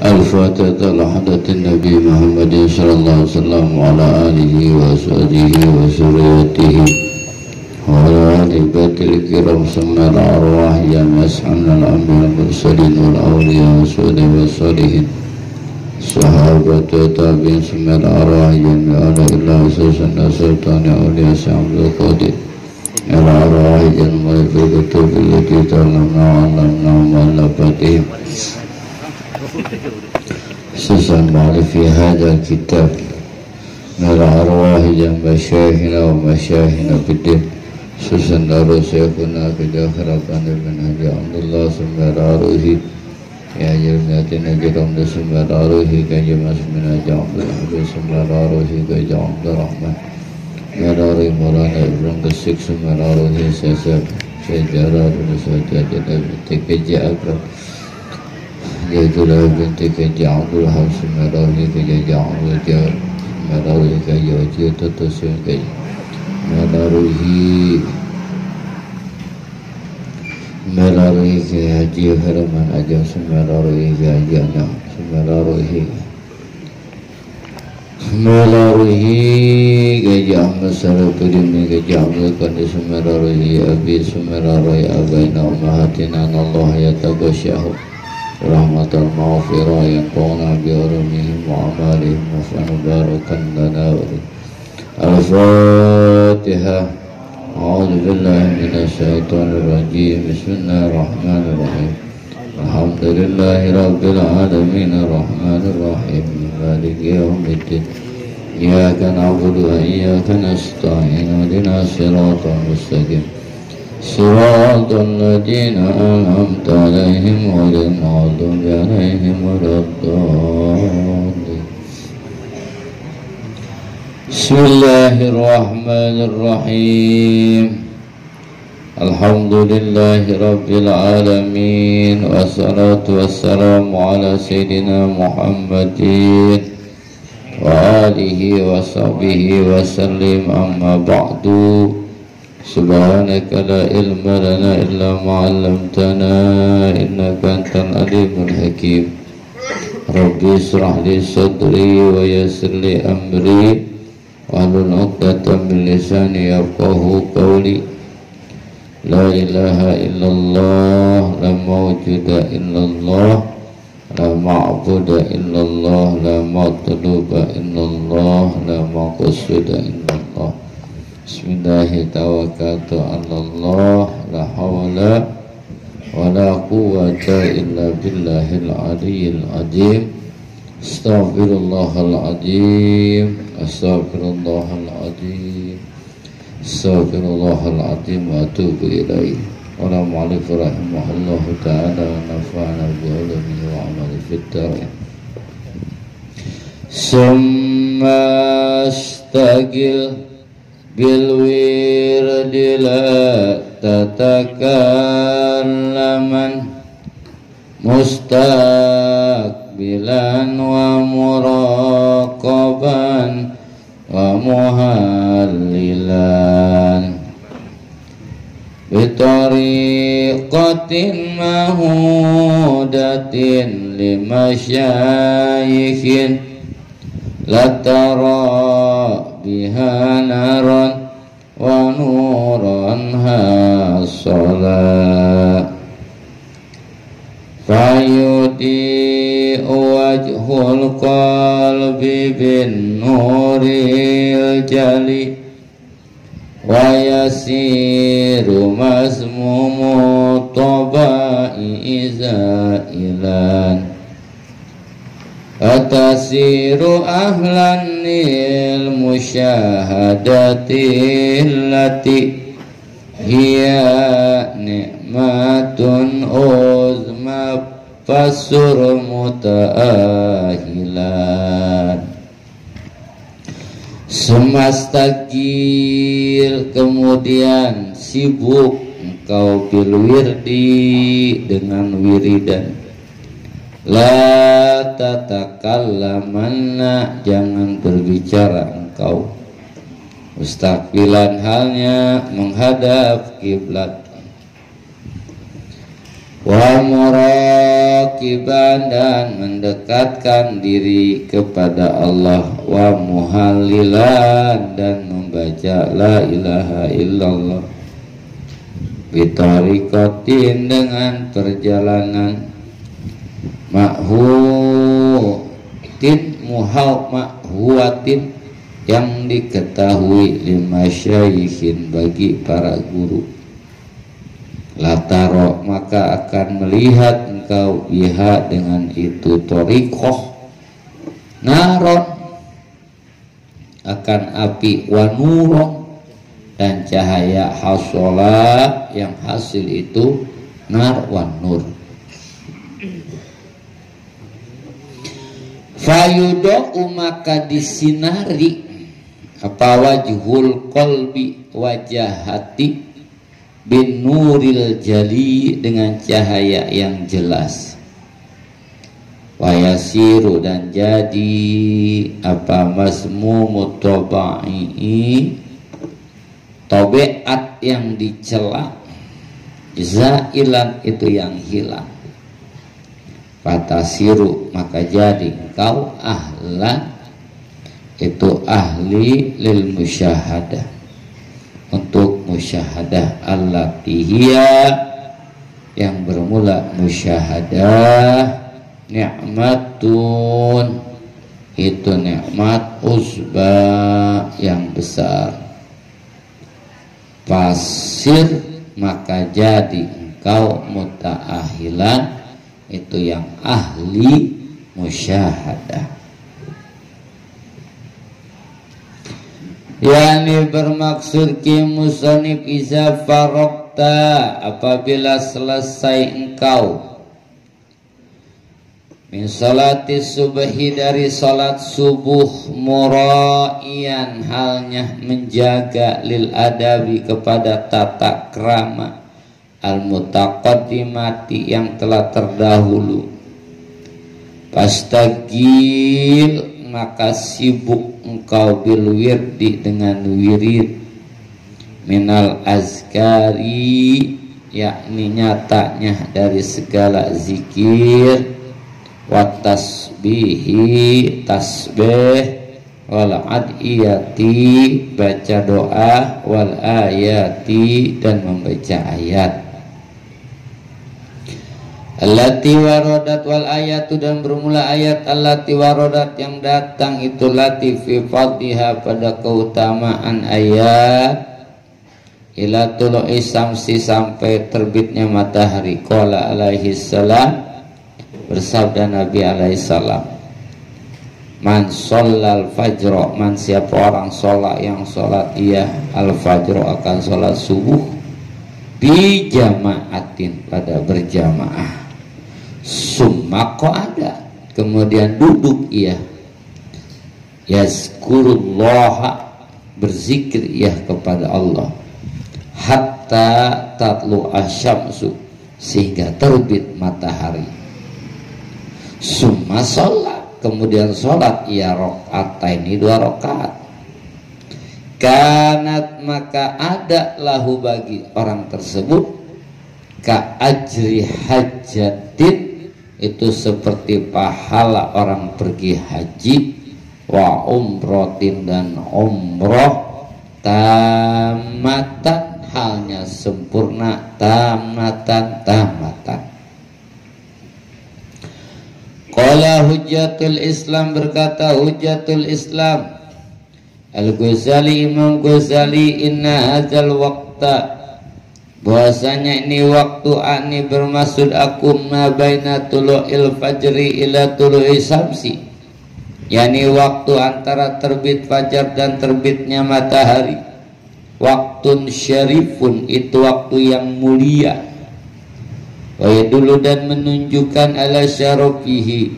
الفاتحة على حضرة النبي محمد صلى الله عليه وسلم وعلى آله وأصحابه وذريته وعلى آل بيت الكرام ثم الأرواح جميع أصحابنا الأنبياء والمرسلين والأولياء والشهداء والصالحين صحابة التابعين ثم الأرواح جميع على إله وسلسلنا سلطان أولياء عبد القادر الأرواح جميع في الكتب التي تعلمنا وعلمنا ومؤلفاتهم سسمع في هذا الكتاب من الأرواح جميع مشايخنا ومشايخنا في الدين سسندار شيخنا كجا خرابان بن حجي عبد الله ثم الأرواح يا جماعتنا جرام ثم الأرواح كجا مسمنا عبد الحبيب ثم الأرواح كجا عبد الرحمن يا داري مولانا ابن الشيخ ثم الأرواح سيساب سيجارة بن سوجة تكجا أكرم Yaitulah binti keja'abul hafsi merawi keja'abul ja'ab merawi keja'ajil tutusin merawi keja'ajil haraman aja semerawi keja'ajilnya semerawi keja'ab masalah pirimi keja'abul kandi semerawi abi semerawi abaina umahatina Allah yatagosyahu رحمة المغفرة ينفعنا بعلومهم وأعمالهم نفعا باركا لنا الفاتحة أعوذ بالله من الشيطان الرجيم بسم الله الرحمن الرحيم الحمد لله رب العالمين الرحمن الرحيم مالك يوم الدين إياك نعبد وإياك نستعين اهدنا الصراط المستقيم صراط الذين أنعمت عليهم غير المغضوب عليهم ولا الضالين بسم الله الرحمن الرحيم الحمد لله رب العالمين والصلاة والسلام على سيدنا محمد وآله وصحبه وسلم أما بعد سبحانك لا علم لنا إلا ما علمتنا إنك أنت العليم الحكيم ربي اشرح لي صدري ويسر لي أمري واحلل عقدة من لساني يفقهوا قولي لا إله إلا الله لا موجود إلا الله لا معبود إلا الله لا مطلوب إلا الله لا مقصود إلا الله Bismillahi tawakkaltu ala Allah la hawla wa la quwwata illa billahil aliyyil azim astaghfirullahal azim astaghfirullahal azim astaghfirullahal azim wa atubu ilaih wa la mu'alif rahimahullahu ta'ala wa nafa'ana bi'ulumihi wa amali fid darin summa astagil بالورد لا تتكلما مستقبلا ومراقبا ومهللا بطريقة مهودة لمشايخ لا ترى بها نارا ونورا هاصلا فيضيء وجه القلب بالنور الجلي ويسير مسموم الطبع زائلا أتسير أهلا للمشاهدة التي هي نعمة عظمى فسر متأهلا Semastagil, kemudian sibuk engkau bil wirdi dengan wiridan. La tatakallamanna, jangan berbicara engkau. Mustaqbilan, halnya menghadap kiblat. Wa murad muraqiban dan mendekatkan diri kepada Allah, wa muhallilan dan membaca la ilaha illallah, bitariqatin dengan perjalanan, mahwatin yang diketahui, lima syaihin bagi para guru. Lataro maka akan melihat engkau biha dengan itu tariqah, naron akan api, wanuron dan cahaya, hasola yang hasil itu nar wan nur. Fayudo maka disinari apa wajhul qalbi, wajah hati, bin nuril jali dengan cahaya yang jelas, wayasiru dan jadi apa masmumut tabai, tabiat yang dicela, zailan itu yang hilang, fatasiru maka jadi engkau ahlan itu ahli lil musyahadah, untuk musyahadah, allati hiya yang bermula musyahadah, ni'matun itu nikmat, uzba yang besar. Fasir maka jadi engkau muta'ahilan itu yang ahli musyahadah. Yani bermaksud ki musannif iza faraqta apabila selesai engkau min salati subhi dari salat subuh, muraian halnya menjaga lil adabi kepada tata krama, al mutaqaddimati yang telah terdahulu, pastagil maka sibuk engkau bil wirdi dengan wirid, minal azkari yakni nyatanya dari segala zikir, wa tasbihi tasbih, wal adiyati baca doa, wal ayati dan membaca ayat, allati warodat wal ayatu dan bermula ayat allati warodat yang datang itu lati fi fadhiha pada keutamaan ayat, ila tulu'i samsi sampai terbitnya matahari. Qala alaihi salam bersabda Nabi alaihi salam, man shallal fajr, man siapa orang sholat yang sholat ia al fajr akan sholat subuh, bi jamaatin pada berjamaah, summa qa'ada kemudian duduk ia, yazkurullaha berzikir ia kepada Allah, hatta tatlu asyamsu sehingga terbit matahari, summa sholat kemudian sholat ia rakaataini 2 rakaat, kanat maka ada lahu bagi orang tersebut ka ajri hajatin itu seperti pahala orang pergi haji, wa umrotin dan umroh, tamatan halnya sempurna, tamatan tamatan. Qala Hujjatul Islam berkata Hujjatul Islam Al-Ghazali, Imam Ghazali, inna hadzal waqta bahwasanya ini waktu ani bermaksud aku ma baina tulu'il fajri ila tulu'i samsi, yakni waktu antara terbit fajar dan terbitnya matahari, waktun syarifun itu waktu yang mulia, wa dulu dan menunjukkan ala syarafihi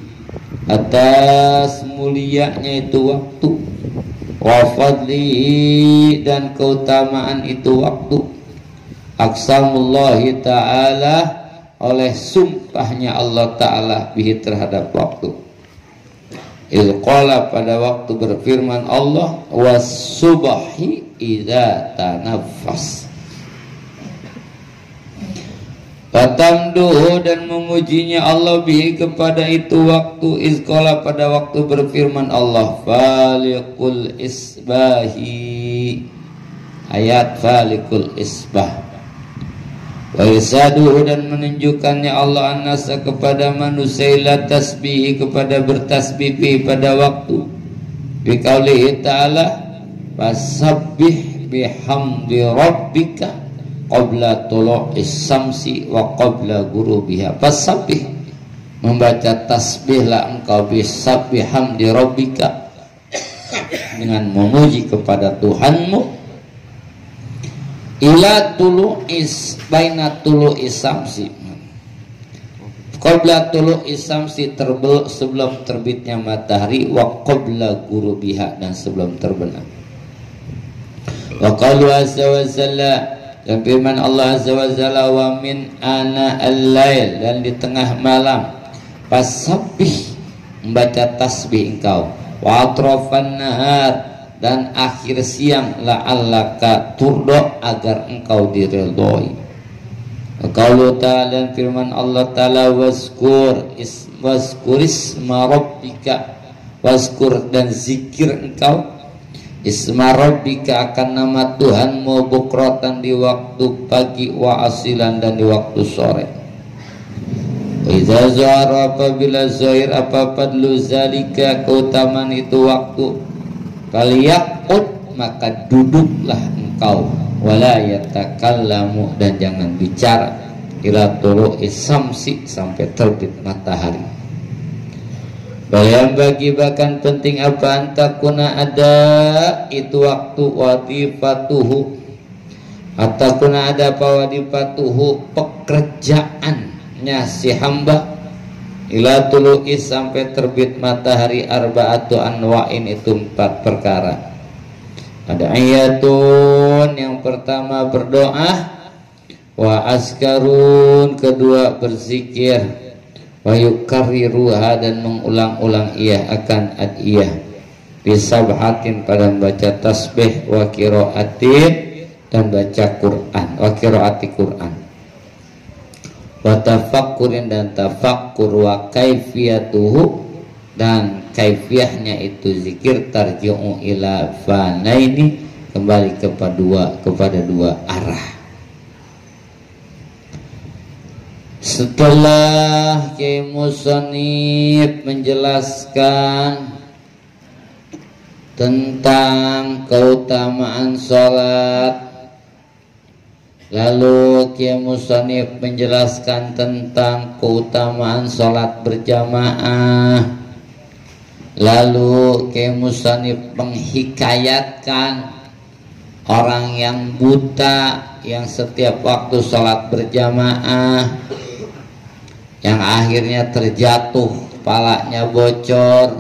atas mulianya itu waktu, wa fadlihi dan keutamaan itu waktu, aqsamullahi ta'ala oleh sumpahnya Allah Ta'ala bihi terhadap waktu, ilqala pada waktu berfirman Allah, was-subhi idza tanaffas, Fatamduhu dan memujinya Allah bihi kepada itu waktu izqala pada waktu berfirman Allah falikul isbahi ayat falikul isbah wa irsaduhu dan menunjukkannya Allah an-nasa kepada manusia ila tasbihi kepada bertasbih pada waktu biqaulihi ta'ala fasabbih bihamdi rabbika qabla tulu'is samsi wa qabla ghurubiha. Fasabbih membaca tasbihlah engkau bisabbih hamdi rabbika dengan memuji kepada Tuhanmu ila tulu'is baina tulu'is samsi qabla tulu'is samsi sebelum terbitnya matahari wa qabla ghurubiha dan sebelum terbenam. Wa qalu azza wa jalla dan firman Allah azza wa jalla wa min ana al-lail dan di tengah malam fasabbih membaca tasbih engkau wa atrafan nahar dan akhir siang la'allaka turdo agar engkau diridhoi. Qaulu ta'ala dan firman Allah ta'ala waskur isma rabbika waskur dan zikir engkau isma rabbika akan nama Tuhanmu bukratan di waktu pagi wa asilan dan di waktu sore. Wa idza zahara apabila zahir apa padlu zalika keutamaan itu waktu faliyaqut maka duduklah engkau wala yatakallamu dan jangan bicara ila tulu'is samsi sampai terbit matahari. Bayang bagi bahkan penting apa antakuna ada itu waktu wadifatuhu antakuna ada apa wadifatuhu pekerjaannya si hamba ila tulu'is sampai terbit matahari arba'atu anwa'in itu 4 perkara. Ada ayatun yang pertama berdoa wa askarun kedua berzikir wa yukarriruha dan mengulang-ulang ia akan adiyah bisabhatin pada membaca tasbih wa qiraatin dan baca Quran wa qiraati Quran wa tafakkurin dan tafakkur wa kaifiyatuhu dan kaifiyahnya itu zikir tarji'u ila fanaini kembali kepada dua arah. Setelah Kiai Musonif menjelaskan tentang keutamaan sholat, lalu Kiai Musonif menjelaskan tentang keutamaan sholat berjamaah, lalu Kiai Musonif menghikayatkan orang yang buta yang setiap waktu sholat berjamaah yang akhirnya terjatuh, kepalanya bocor,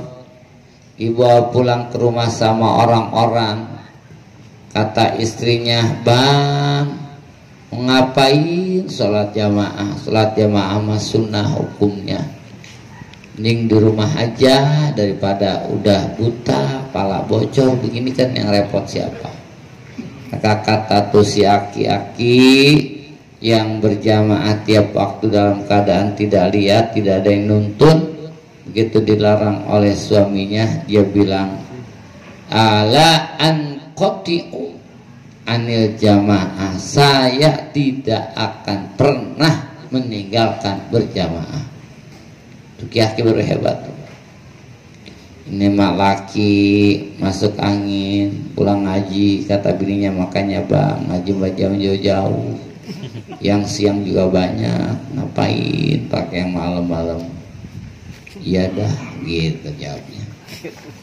dibawa pulang ke rumah sama orang-orang. Kata istrinya, "Bang, mau ngapain sholat jamaah? Sholat jamaah mah sunnah hukumnya. Mending di rumah aja daripada udah buta, kepala bocor begini kan yang repot siapa?" Maka kata tuh si aki-aki yang berjamaah tiap waktu dalam keadaan tidak lihat, tidak ada yang nuntun, begitu dilarang oleh suaminya, dia bilang, "Ala anqati'u anil jamaah, saya tidak akan pernah meninggalkan berjamaah." Tuh aki baru hebat tuh. Ini mak laki masuk angin, pulang ngaji, kata bininya, "Makanya bang ngaji jam jauh-jauh, yang siang juga banyak, ngapain pakai yang malam-malam?" "Iya dah," gitu jawabnya.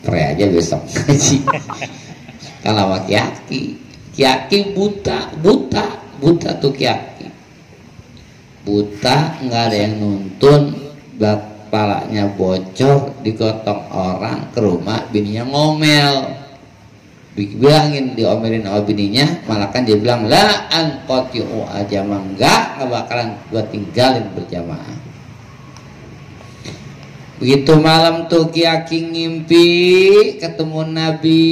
"Pre aja besok ngaji." Kalau kiaki buta tuh kiaki buta, nggak ada yang nuntun, kepalanya bocor, digotong orang ke rumah, bininya ngomel, bilangin, diomelin sama bininya, malah kan dia bilang, "La anqati'u aja mah enggak bakalan gua tinggalin berjamaah." Begitu malam tuh kiaki ngimpi ketemu Nabi.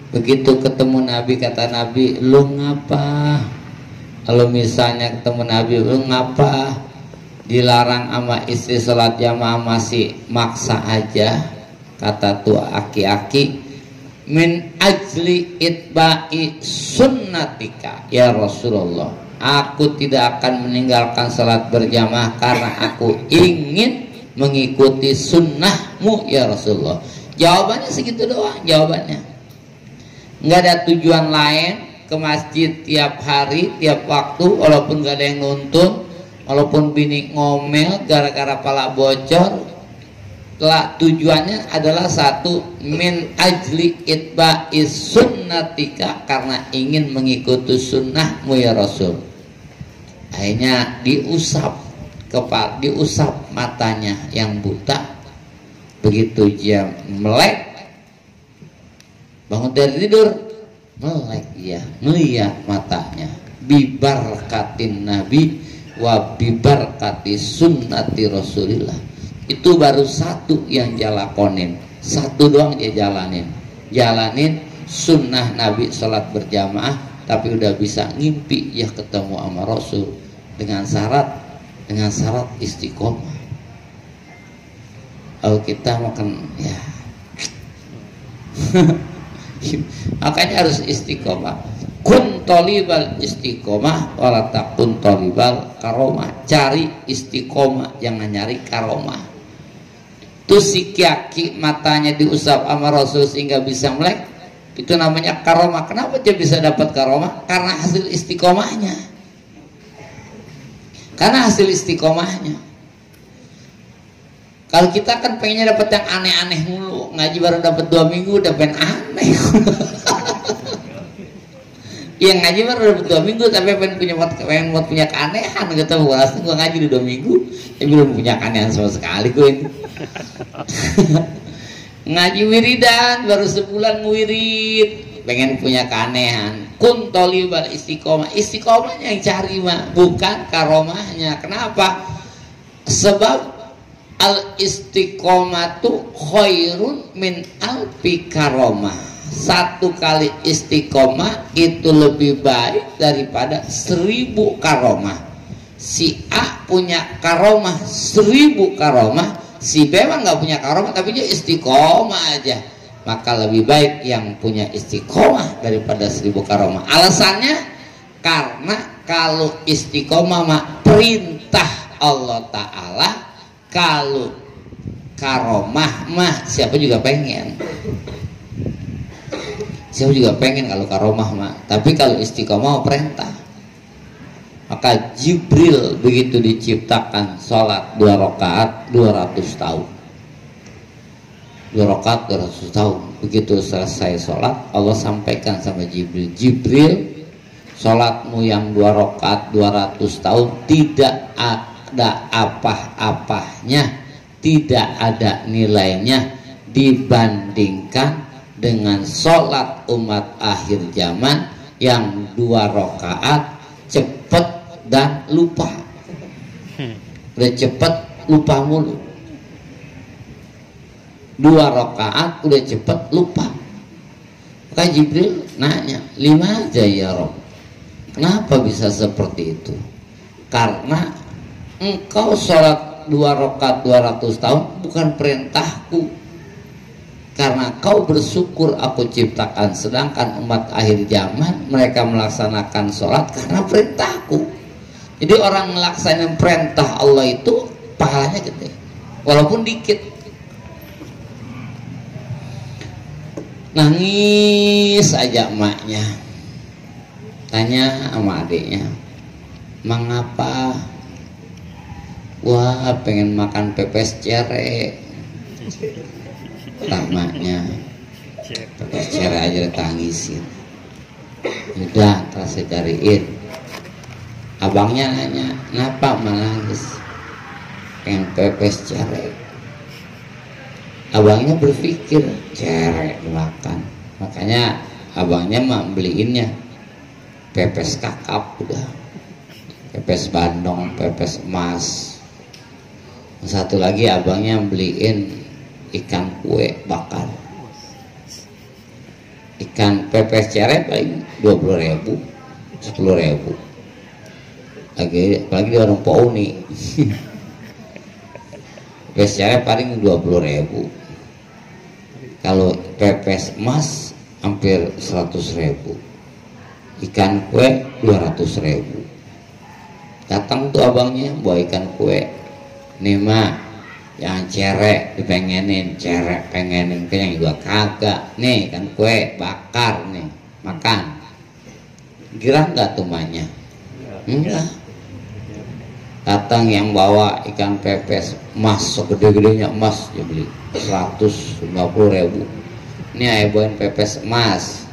Begitu ketemu Nabi, kata Nabi, "Lu ngapa?" Kalau misalnya ketemu Nabi, lu ngapa dilarang sama istri sholat jamaah masih maksa aja? Kata tuh aki-aki, min ajli itba'i sunnatika ya Rasulullah, aku tidak akan meninggalkan sholat berjamaah karena aku ingin mengikuti sunnahmu ya Rasulullah. Jawabannya segitu doang, jawabannya nggak ada tujuan lain. Ke masjid tiap hari, tiap waktu, walaupun gak ada yang nuntun, walaupun bini ngomel gara-gara pala bocor, tujuannya adalah satu, min ajli itba'is sunnatika, karena ingin mengikuti sunnahmu ya Rasul. Akhirnya diusap kepala, diusap matanya yang buta. Begitu dia melek, bangun dari tidur, melek ya, melihat matanya. Bibarkatin Nabi wa bibarkati sunnati Rasulillah. Itu baru satu yang jalakonin, satu doang dia jalanin sunnah Nabi sholat berjamaah, tapi udah bisa ngimpi ya ketemu sama Rasul dengan syarat istiqomah. Kalau kita makan ya makanya harus istiqomah. Kun tolibal istiqomah wala takun tolibal karomah. Cari istiqomah, jangan nyari karomah. Tuh si kiaki matanya diusap sama Rasul sehingga bisa melek, itu namanya karomah. Kenapa dia bisa dapat karomah? Karena hasil istiqomahnya. Kalau kita kan pengennya dapat yang aneh-aneh mulu, ngaji baru dapat 2 minggu udah pengen aneh. Yang ngaji baru dapat 2 minggu tapi pengen punya keanehan gitu. Gua ngaji di 2 minggu, belum punya keanehan sama sekali gue ini. Ngaji wiridan baru sebulan wirid, pengen punya keanehan. Kun tolibal istiqomah, istiqomahnya yang cari mah, bukan karomahnya. Kenapa? Sebab al istiqomatu khairun min alfi karomah. Satu kali istiqomah itu lebih baik daripada 1000 karomah. Si A punya karomah 1000 karomah, si B mah nggak punya karomah tapi dia istiqomah aja. Maka lebih baik yang punya istiqomah daripada 1000 karomah. Alasannya karena kalau istiqomah mah perintah Allah Ta'ala, kalau karomah mah siapa juga pengen kalau karomah mah. Tapi kalau istiqomah perintah. Maka Jibril begitu diciptakan sholat 2 rakaat 200 tahun. 2 rakaat 200 tahun. Begitu selesai sholat, Allah sampaikan sama Jibril, Jibril, sholatmu yang 2 rakaat 200 tahun tidak ada apa-apanya, tidak ada nilainya dibandingkan dengan sholat umat akhir zaman yang 2 rakaat cepet dan lupa. Udah cepet lupa mulu. 2 rakaat udah cepet lupa. Maka Jibril nanya, 5 aja ya Rob, kenapa bisa seperti itu? Karena engkau sholat 2 rakaat 200 tahun bukan perintahku. Karena kau bersyukur aku ciptakan, sedangkan umat akhir zaman mereka melaksanakan sholat karena perintahku. Jadi orang melaksanakan perintah Allah itu pahalanya gede, walaupun dikit. Nangis aja emaknya, tanya sama adiknya, mengapa? Wah, pengen makan pepes cere. Tamaknya pepes cere aja tangisin. Udah, terus saya cariin. Abangnya nanya, kenapa menangis? Pengen pepes cere. Abangnya berpikir cere dimakan, makanya abangnya mah beliinnya pepes kakap, udah pepes bandong, pepes emas. Satu lagi abangnya beliin ikan kue bakar. Ikan pepes cere paling 20.000, 10.000. apalagi di orang Pauni. Pepes cere paling 20.000. Kalau pepes emas hampir 100.000. Ikan kue 200.000. Datang tuh abangnya bawa ikan kue. Nih mah, yang cere dipengenin, cere pengenin, kenyang juga kagak. Nih ikan kue bakar nih, makan. Girang nggak tuh mahnya? Enggak. Datang yang bawa ikan pepes emas segede-gedenya emas, dia beli 150.000. Ini ayah bawain pepes emas,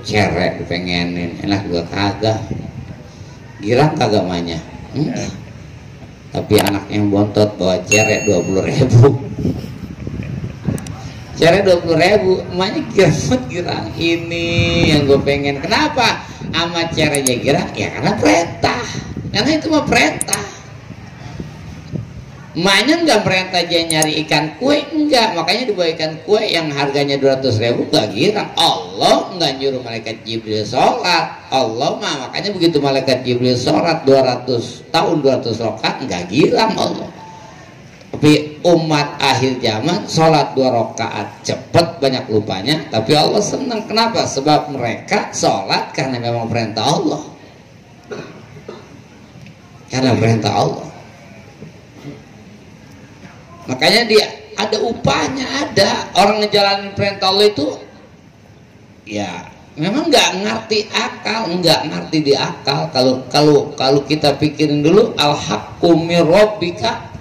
cere dipengenin, enak juga kagak. Girang kagak mahnya? Enggak. Tapi anak yang bontot bawa cere 20.000. Cere 20.000, emaknya girang. Ini yang gue pengen. Kenapa sama cerenya girang? Ya karena perintah. Karena itu mah perintah. Emaknya nggak perintah dia nyari ikan kue, enggak. Makanya dibawa ikan kue yang harganya 200.000 nggak girang. Allah nggak nyuruh malaikat Jibril sholat. Allah mah makanya begitu malaikat Jibril sholat 200 rakaat nggak girang Allah. Tapi umat akhir zaman sholat 2 rakaat cepet, banyak lupanya. Tapi Allah senang. Kenapa? Sebab mereka sholat karena memang perintah Allah. Karena perintah Allah. Makanya dia ada upahnya, ada orang ngejalanin perintah Allah itu ya memang nggak ngerti akal, nggak ngerti di akal. Kalau kita pikirin dulu, al-haqqu mir rabbika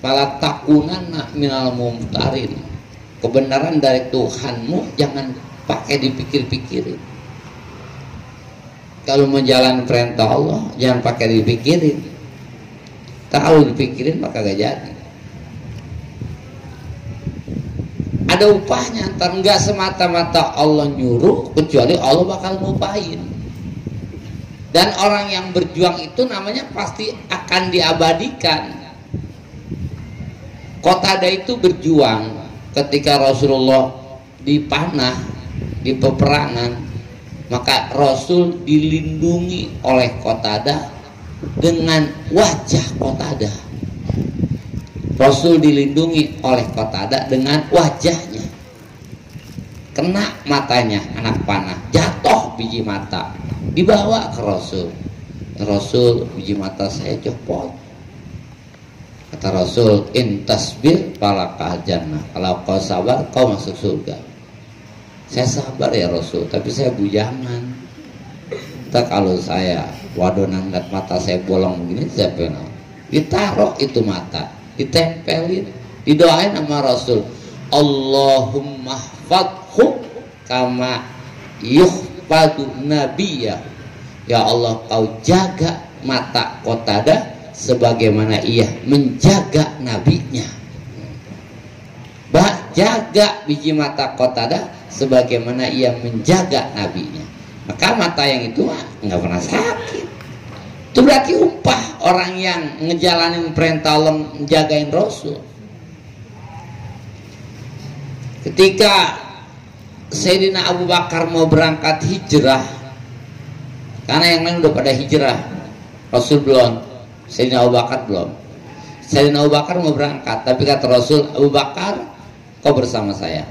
fala takunanna minal mumtarin. Kebenaran dari Tuhanmu jangan pakai dipikir-pikirin. Kalau menjalani perintah Allah jangan pakai dipikirin. Kalau dipikirin maka gak jadi. Ada upahnya, ntar nggak semata-mata Allah nyuruh, kecuali Allah bakal ngupain. Dan orang yang berjuang itu namanya pasti akan diabadikan. Qatadah itu berjuang ketika Rasulullah dipanah di peperangan, maka Rasul dilindungi oleh Qatadah dengan wajah Qatadah. Rasul dilindungi oleh Qatadah dengan wajahnya. Kena matanya anak panah, jatuh biji mata, dibawa ke Rasul. Rasul, biji mata saya copot. Kata Rasul, in tasbir falakal jannah. Kalau kau sabar kau masuk surga. Saya sabar ya Rasul, tapi saya bujangan. Entah kalau saya wadonan lihat mata saya bolong begini, saya pengen ditaruh itu mata, ditempelin, didoain sama Rasul, Allahumma hfadhu kama yuhfadu nabiyya. Ya Allah, kau jaga mata Qatadah sebagaimana ia menjaga nabinya. Jaga biji mata Qatadah sebagaimana ia menjaga nabinya. Maka mata yang itu nggak pernah sakit. Itu berarti upah orang yang ngejalanin perintah Allah, menjagain Rasul. Ketika Sayyidina Abu Bakar mau berangkat hijrah, karena yang lain udah pada hijrah, Rasul belum, Sayyidina Abu Bakar belum. Sayyidina Abu Bakar mau berangkat, tapi kata Rasul, Abu Bakar kau bersama saya.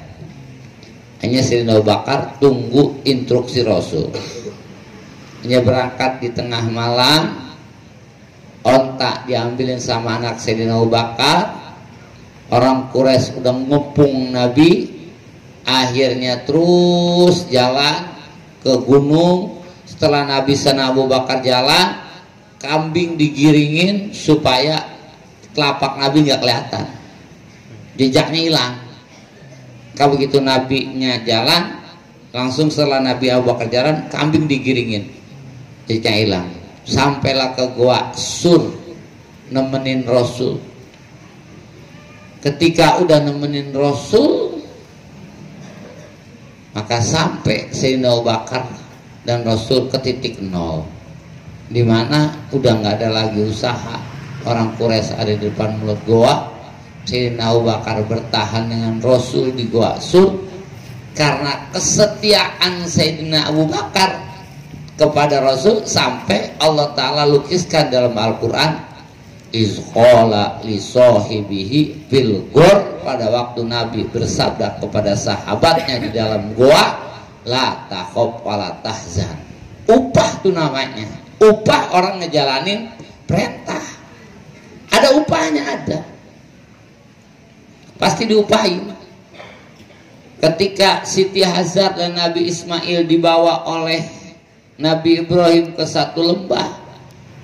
Hanya Sayyidina Abu Bakar tunggu instruksi Rasul. Hanya berangkat di tengah malam, ontak diambilin sama anak Sayyidina Abu Bakar. Orang Quraisy udah ngepung Nabi. Akhirnya terus jalan ke gunung. Setelah Nabi sana Abu Bakar jalan, kambing digiringin supaya telapak Nabi nggak kelihatan, jejaknya hilang. Kalau begitu Nabinya jalan, langsung setelah Nabi Abu Bakar jalan, kambing digiringin, jejaknya hilang. Sampailah ke gua Sur, nemenin Rasul. Ketika udah nemenin Rasul, maka sampai Sayyidina Abu Bakar dan Rasul ke titik nol, dimana udah nggak ada lagi usaha. Orang Quraisy ada di depan mulut goa. Sayyidina Abu Bakar bertahan dengan Rasul di goa Sur. Karena kesetiaan Sayyidina Abu Bakar, kepada Rasul sampai Allah Ta'ala lukiskan dalam Al-Quran izqala li sahibihi bil ghor, pada waktu Nabi bersabda kepada sahabatnya di dalam goa, la takhaf wa la tahzan. Upah itu namanya, upah orang ngejalanin perintah. Ada upahnya, ada, pasti diupahin. Ketika Siti Hajar dan Nabi Ismail dibawa oleh Nabi Ibrahim ke satu lembah,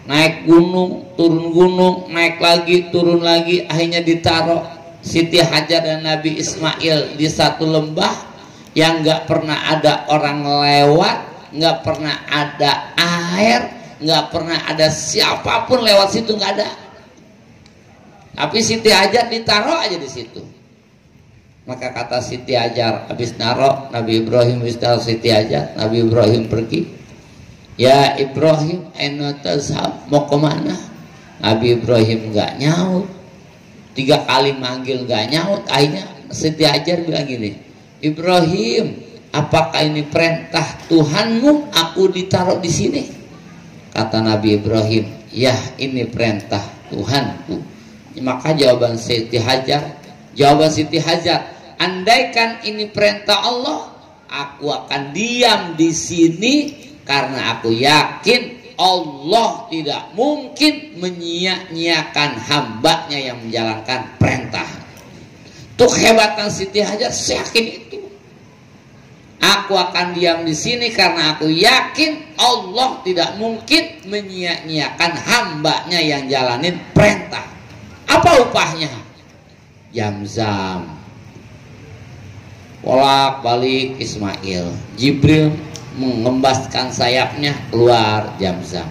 naik gunung, turun gunung, naik lagi, turun lagi, akhirnya ditaruh Siti Hajar dan Nabi Ismail di satu lembah yang nggak pernah ada orang lewat, nggak pernah ada air, nggak pernah ada siapapun lewat situ, nggak ada. Tapi Siti Hajar ditaruh aja di situ. Maka kata Siti Hajar, habis naruh Nabi Ibrahim, habis naruh Siti Hajar, Nabi Ibrahim pergi. Ya Ibrahim, aina tazhab, mau kemana? Nabi Ibrahim nggak nyaut. 3 kali manggil nggak nyaut. Akhirnya Siti Hajar bilang gini, Ibrahim, apakah ini perintah Tuhanmu aku ditaruh di sini? Kata Nabi Ibrahim, ya ini perintah Tuhanku. Maka jawaban Siti Hajar, andaikan ini perintah Allah, aku akan diam di sini karena aku yakin Allah tidak mungkin menyia-nyiakan hambanya yang menjalankan perintah. Itu kehebatan Siti Hajar, saya yakin itu. Aku akan diam di sini karena aku yakin Allah tidak mungkin menyia-nyiakan hambanya yang jalanin perintah. Apa upahnya? Zamzam. Bolak balik Ismail, Jibril mengembaskan sayapnya, keluar Zamzam.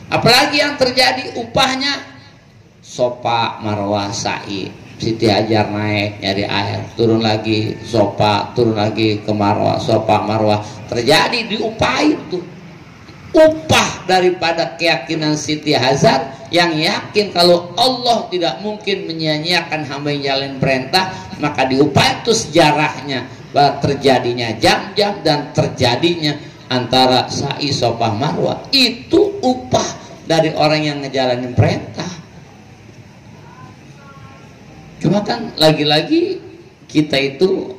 Apalagi yang terjadi upahnya? Sofa Marwah sa'i. Siti Hajar naik nyari air, turun lagi Sofa, turun lagi ke Marwah, Sofa Marwah. Terjadi diupahin tuh. Upah daripada keyakinan Siti Hajar yang yakin kalau Allah tidak mungkin menyia-nyiakan hamba yang jalan perintah, maka diupah itu sejarahnya bahwa terjadinya jam-jam dan terjadinya antara sa'i Sofa Marwah. Itu upah dari orang yang ngejalanin perintah. Cuma kan lagi-lagi kita itu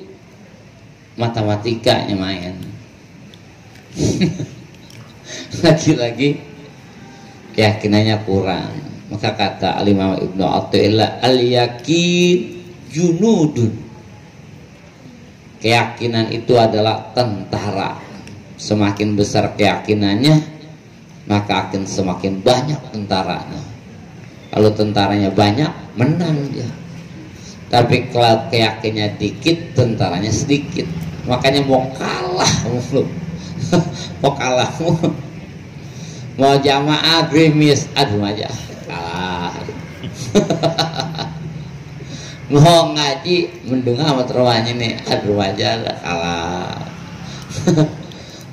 matematikanya main. Lagi-lagi keyakinannya kurang. Maka kata Al-Imam Ibnu Athaillah, al-yakin junudun. Keyakinan itu adalah tentara. Semakin besar keyakinannya, maka akan semakin banyak tentaranya. Kalau tentaranya banyak, menang dia. Tapi kalau keyakinannya dikit, tentaranya sedikit. Makanya mau kalah mulu. Mau kalah mulu. Mau jamaah grimis, aduh aja kalah. Mau ngaji mendengar amat rumahnya nih, aduh aja kalah.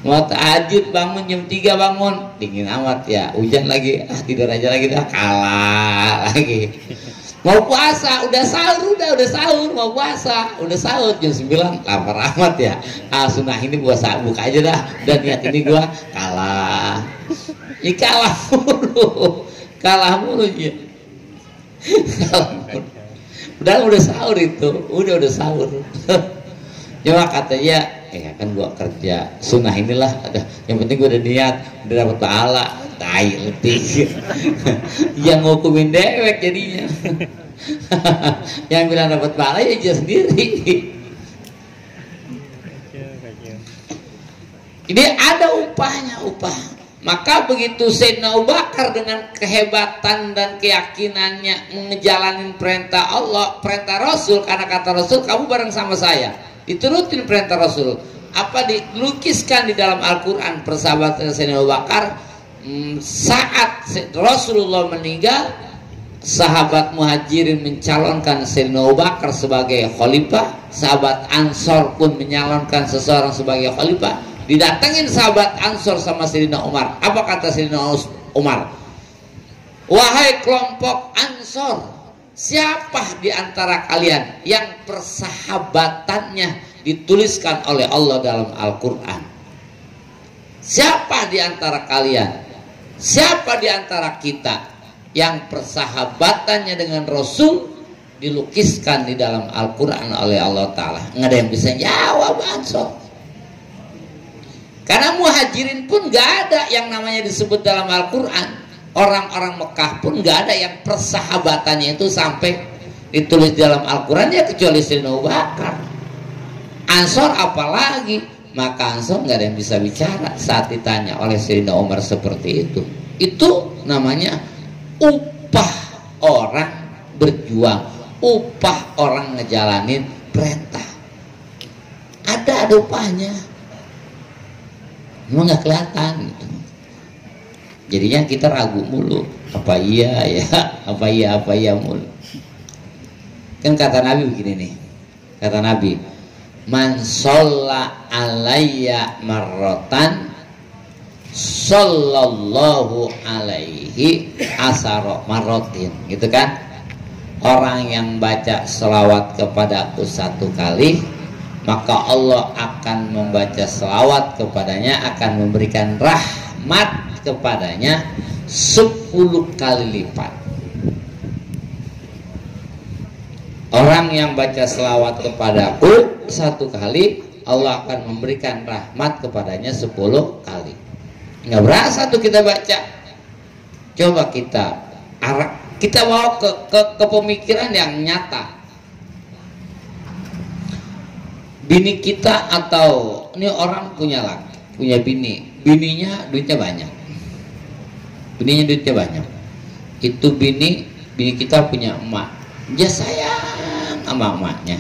Mau tahajud bangun jam 3 bangun, dingin amat ya, hujan lagi, tidur aja lagi dah, kalah lagi. Mau puasa, udah sahur, mau puasa, udah sahur jam 9, lapar amat ya. Sunnah ini puasa, buka aja dah, dan niat ini gua kalah. Ini kalah mulu ya. Udah sahur itu, udah sahur. Cuma katanya, kan gua kerja sunnah inilah, yang penting gua udah niat, udah dapat pahala. Tai letih. Yang ngukumin dewek jadinya. Yang bilang dapat pahala ya dia sendiri. Ini ada upahnya, upah. Maka begitu Sayyidina Abu Bakar dengan kehebatan dan keyakinannya ngejalanin perintah Allah, perintah Rasul, karena kata Rasul, kamu bareng sama saya, diturutin perintah Rasul. Apa dilukiskan di dalam Al-Quran persahabatan Sayyidina Abu Bakar. Saat Rasulullah meninggal, sahabat Muhajirin mencalonkan Sayyidina Abu Bakar sebagai khalifah, sahabat Ansor pun menyalonkan seseorang sebagai khalifah. Didatengin sahabat Ansor sama Sayyidina Umar. Apa kata Sayyidina Umar? Wahai kelompok Ansor, siapa di antara kalian yang persahabatannya dituliskan oleh Allah dalam Al-Quran? Siapa di antara kalian, siapa di antara kita yang persahabatannya dengan Rasul dilukiskan di dalam Al-Quran oleh Allah Ta'ala? Nggak ada yang bisa jawab, Ansor. Karena muhajirin pun nggak ada yang namanya disebut dalam Al-Quran. Orang-orang Mekah pun nggak ada yang persahabatannya itu sampai ditulis di dalam Al-Quran, ya kecuali Sayyidina Abu Bakar. Ansor apalagi, maka Ansor nggak ada yang bisa bicara saat ditanya oleh Sayyidina Umar seperti itu. Itu namanya upah orang berjuang, upah orang ngejalanin perintah. Ada upahnya, emang nggak kelihatan gitu. Jadinya kita ragu mulu, apa iya ya, apa iya mulu. Kan kata Nabi begini nih, kata Nabi, man sholla alayya marrotan sallallahu alaihi asaro marrotin, gitu kan. Orang yang baca selawat kepadaku 1 kali, maka Allah akan membaca selawat kepadanya, akan memberikan rahmat kepadanya 10 kali lipat. Orang yang baca selawat kepadaku 1 kali, Allah akan memberikan rahmat kepadanya 10 kali. Nggak berasa tuh kita baca. Coba kita bawa ke pemikiran yang nyata. Bini kita, atau ini orang punya bininya duitnya banyak. Bininya duitnya banyak. Itu bini kita punya emak. Dia sayang sama emaknya,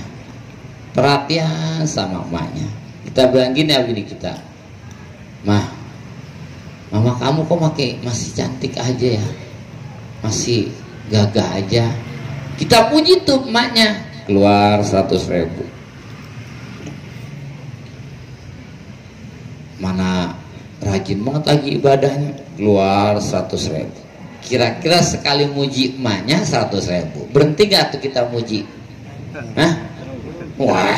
perhatian sama emaknya. Kita bilang gini ya bini kita, mama kamu kok masih cantik aja ya, masih gagah aja. Kita puji tuh emaknya, keluar 100.000. Mana rajin banget lagi ibadahnya, keluar 100.000. Kira-kira sekali muji emaknya 100.000, berhenti gak tuh kita muji? Hah? Wah,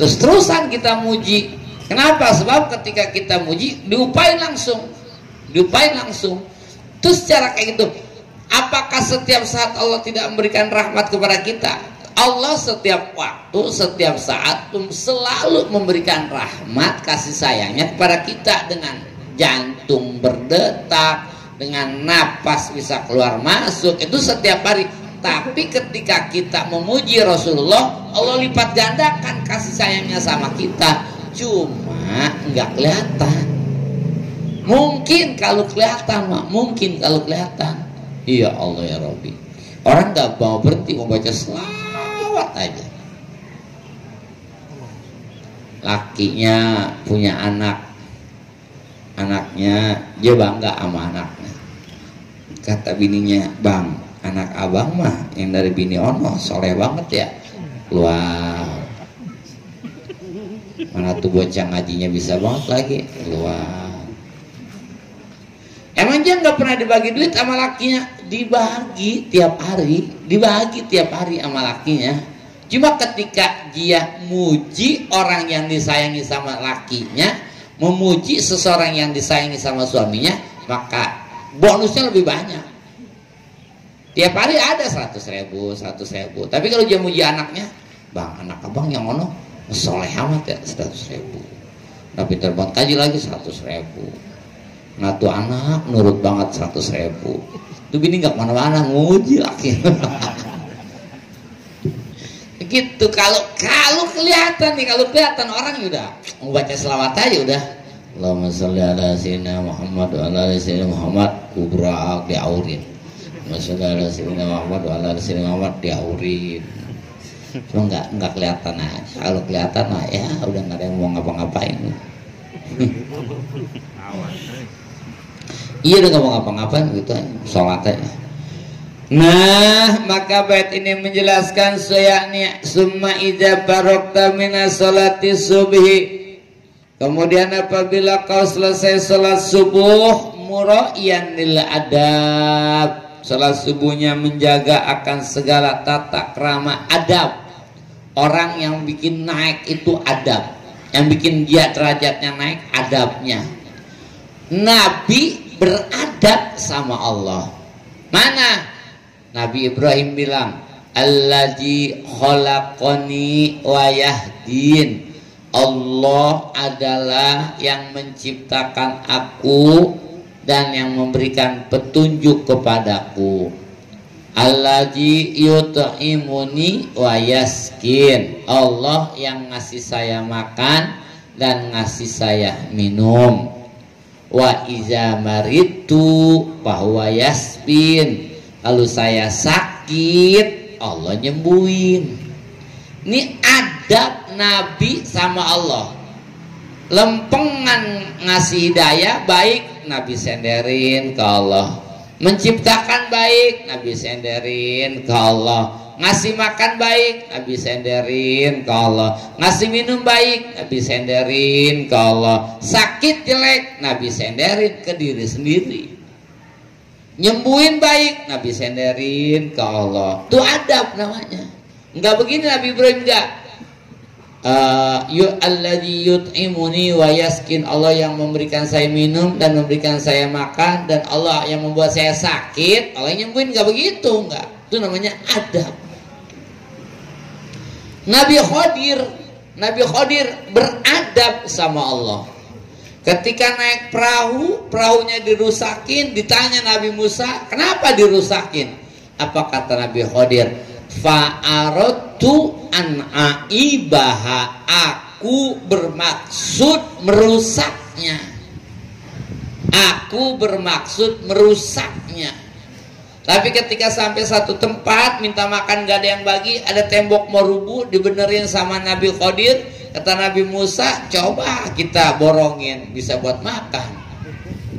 terus-terusan kita muji. Kenapa? Sebab ketika kita muji diupain langsung. Terus secara kayak gitu, apakah setiap saat Allah tidak memberikan rahmat kepada kita? Allah setiap waktu, setiap saat selalu memberikan rahmat, kasih sayangnya kepada kita, dengan jantung berdetak, dengan napas bisa keluar masuk, itu setiap hari. Tapi ketika kita memuji Rasulullah, Allah lipat gandakan kasih sayangnya sama kita. Cuma nggak kelihatan. Mungkin kalau kelihatan, mungkin kalau kelihatan. Iya Allah ya Rabbi. Orang nggak mau berhenti membaca selawat aja. Lakinya punya anaknya dia bangga sama anaknya. Kata bininya, bang, anak abang mah yang dari bini ono soleh banget ya. Keluar. Mana tuh bocah ngajinya bisa banget lagi. Keluar. Emang dia nggak pernah dibagi duit sama lakinya? Dibagi tiap hari sama lakinya. Cuma ketika dia muji orang yang disayangi sama lakinya, memuji seseorang yang disayangi sama suaminya, maka bonusnya lebih banyak. Tiap hari ada 100.000. Tapi kalau dia muji anaknya, bang, anak abang yang ono soleh amat ya, 100.000. Nah pintar banget kaji lagi 100.000. Nah tuh anak nurut banget 100.000. Tuh bini nggak kemana-mana, nguji laki. Gitu. Kalau kelihatan nih, kalau kelihatan orang udah mau baca selawat aja udah. Allahumma sholli ala sayyidina Muhammad wa ala ali sayyidina Muhammad, kubra diaurin. Allahumma sholli ala sayyidina Muhammad wa ala ali sayyidina Muhammad diaurin. Cuma nggak kelihatan aja. Kalau kelihatan lah ya udah nggak ada yang mau ngapa-ngapain. Iya udah nggak mau ngapa-ngapain gitu aja, sholat aja. Nah, maka bait ini menjelaskan yakni summa idza barokta minas sholati subhi. Kemudian apabila kau selesai sholat subuh, muraiyan lil adab, sholat subuhnya menjaga akan segala tata krama adab. Orang yang bikin naik itu adab. Yang bikin dia derajatnya naik adabnya. Nabi beradab sama Allah. Mana? Nabi Ibrahim bilang, Allazi khalaqani wa yahdin. Allah adalah yang menciptakan aku dan yang memberikan petunjuk kepadaku. Allazi yut'imuni wa yaskin. Allah yang ngasih saya makan dan ngasih saya minum. Wa iza maritu bahwa yasbin. Kalau saya sakit, Allah nyembuhin. Ini adab Nabi sama Allah. Lempengan ngasih hidayah baik, Nabi senderin ke Allah. Menciptakan baik, Nabi senderin ke Allah. Ngasih makan baik, Nabi senderin ke Allah. Ngasih minum baik, Nabi senderin ke Allah. Sakit jelek, Nabi senderin ke diri sendiri. Nyembuhin baik, Nabi senderin ke Allah. Itu adab namanya. Enggak begini Nabi Ibrahim, enggak. Alladzi yut'imuni wa yaskin. Allah yang memberikan saya minum dan memberikan saya makan, dan Allah yang membuat saya sakit, Allah yang nyembuhin. Enggak begitu, enggak. Itu namanya adab. Nabi Khidir beradab sama Allah. Ketika naik perahu, perahunya dirusakin, ditanya Nabi Musa, kenapa dirusakin? Apa kata Nabi Khidir? Fa'aradtu an aibaha, aku bermaksud merusaknya. Aku bermaksud merusaknya. Tapi ketika sampai satu tempat minta makan gak ada yang bagi, ada tembok mau rubuh, dibenerin sama Nabi Khidir. Kata Nabi Musa, coba kita borongin, bisa buat makan.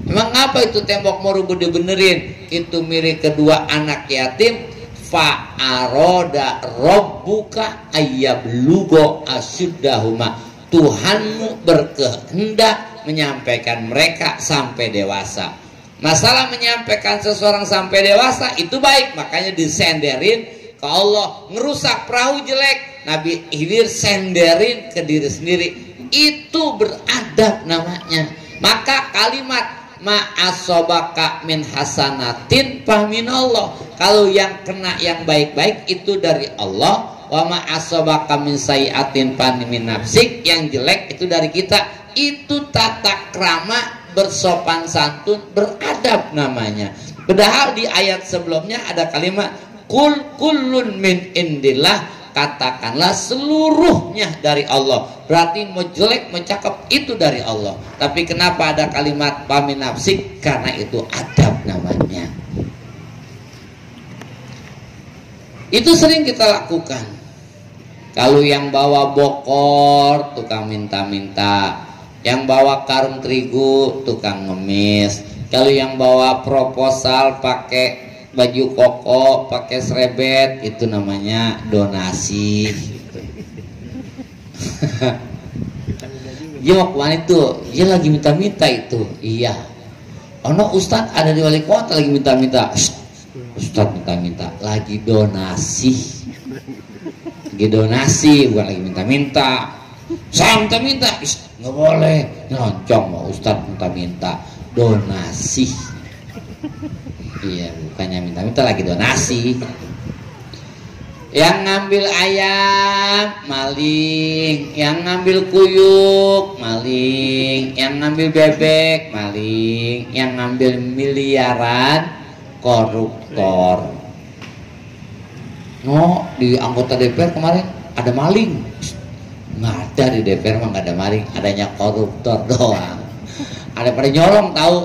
Emang apa itu tembok mau rubuh dibenerin? Itu mirip kedua anak yatim. Fa'aroda robbuka ayyablugo asyuddahuma. Tuhanmu berkehendak menyampaikan mereka sampai dewasa. Masalah menyampaikan seseorang sampai dewasa itu baik, makanya disenderin ke Allah. Ngerusak perahu jelek, Nabi Khidir senderin ke diri sendiri. Itu beradab namanya. Maka kalimat ma'asobaka min hasanatin fahminallah, kalau yang kena yang baik-baik itu dari Allah. Wa ma'asobaka min sayiatin fahmin nafsik, yang jelek itu dari kita. Itu tata krama, bersopan santun, beradab namanya. Padahal di ayat sebelumnya ada kalimat kul kullun min indillah, katakanlah seluruhnya dari Allah. Berarti mau jelek mau cakep itu dari Allah. Tapi kenapa ada kalimat pamin nafsik? Karena itu adab namanya. Itu sering kita lakukan. Kalau yang bawa bokor tukang minta-minta, yang bawa karung terigu tukang ngemis. Kalau yang bawa proposal pakai baju koko, pakai serebet, itu namanya donasi. Dia mau kemana itu? Dia lagi minta-minta itu. Iya. Ono Ustadz ada di wali kota lagi minta-minta. Ustadz minta-minta, lagi donasi. Lagi donasi, bukan lagi minta-minta. Saya minta-minta, nggak boleh. Nyoncong mau Ustadz minta-minta, donasi. Iya, bukannya minta-minta, lagi donasi. Yang ngambil ayam maling, yang ngambil kuyuk maling, yang ngambil bebek maling, yang ngambil miliaran koruptor. No, di anggota DPR kemarin ada maling. Nggak ada di DPR mah, nggak ada maling, adanya koruptor doang. Ada pada nyolong tahu,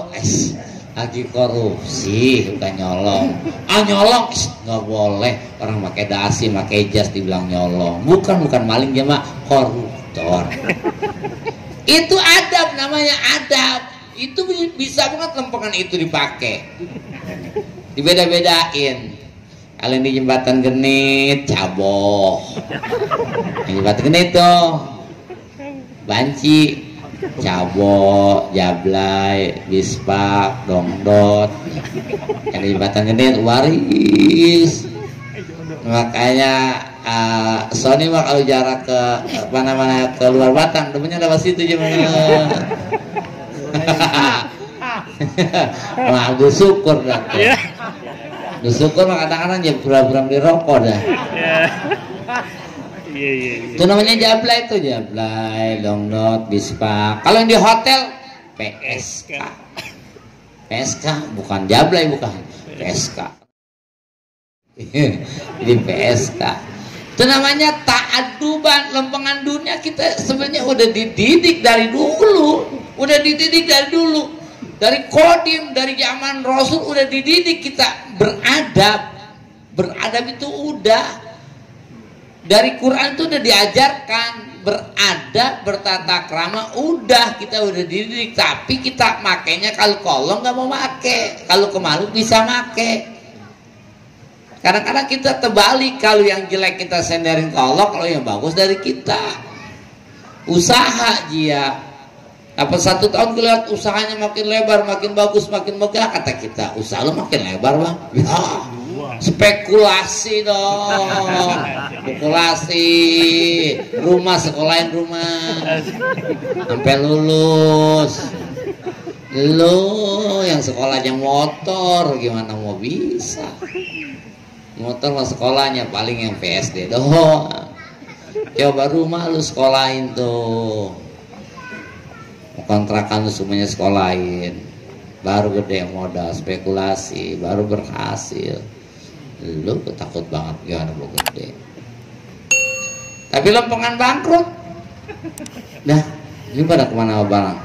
lagi korupsi bukan nyolong. Nyolong nggak boleh, orang pakai dasi pakai jas dibilang nyolong. Bukan maling, dia mah koruptor. Itu adab namanya, adab. Itu bisa banget lempengan itu dipakai, dibeda-bedain. Kalau di jembatan genit caboh, di jembatan genit tuh banci, cabo, jablay, bispak, dongdot. Yang di jembatan genit waris. Makanya Sony mah kalau jarak ke mana-mana ke luar Batang, temennya lewat situ aja. Wah, bersyukur dah. Bersyukur mah kadang-kadang ya pura-pura beli rokok dah. Itu namanya jablay, itu jablay, longnot, bispak. Kalau yang di hotel PSK. PSK bukan jablay, bukan PSK. Jadi PSK. Itu namanya ta'aduban. Lempengan dunia kita sebenarnya udah dididik dari dulu. Udah dididik dari dulu. Dari kodim, dari zaman Rasul udah dididik kita beradab. Beradab itu udah. Dari Quran itu udah diajarkan beradab, bertata krama, udah kita udah dididik. Tapi kita makainya kalau kolong nggak mau make, kalau kemalu bisa make. Kadang-kadang kita terbalik, kalau yang jelek kita senderin kolong, kalau yang bagus dari kita. Usaha dia. Apa 1 tahun kelihatan usahanya makin lebar, makin bagus, makin megah, kata kita usaha lu makin lebar bang. Ya, spekulasi dong, spekulasi, rumah sekolahin rumah, sampai lulus. Lu yang sekolahnya motor, gimana mau bisa? Motor mah sekolahnya paling yang PSD doang. Coba rumah lu sekolahin tuh, kontrakan lu semuanya sekolahin, baru gede modal spekulasi, baru berhasil. Lu takut banget gimana mau gede. Tapi lempengan bangkrut. Dah, ini pada kemana barang?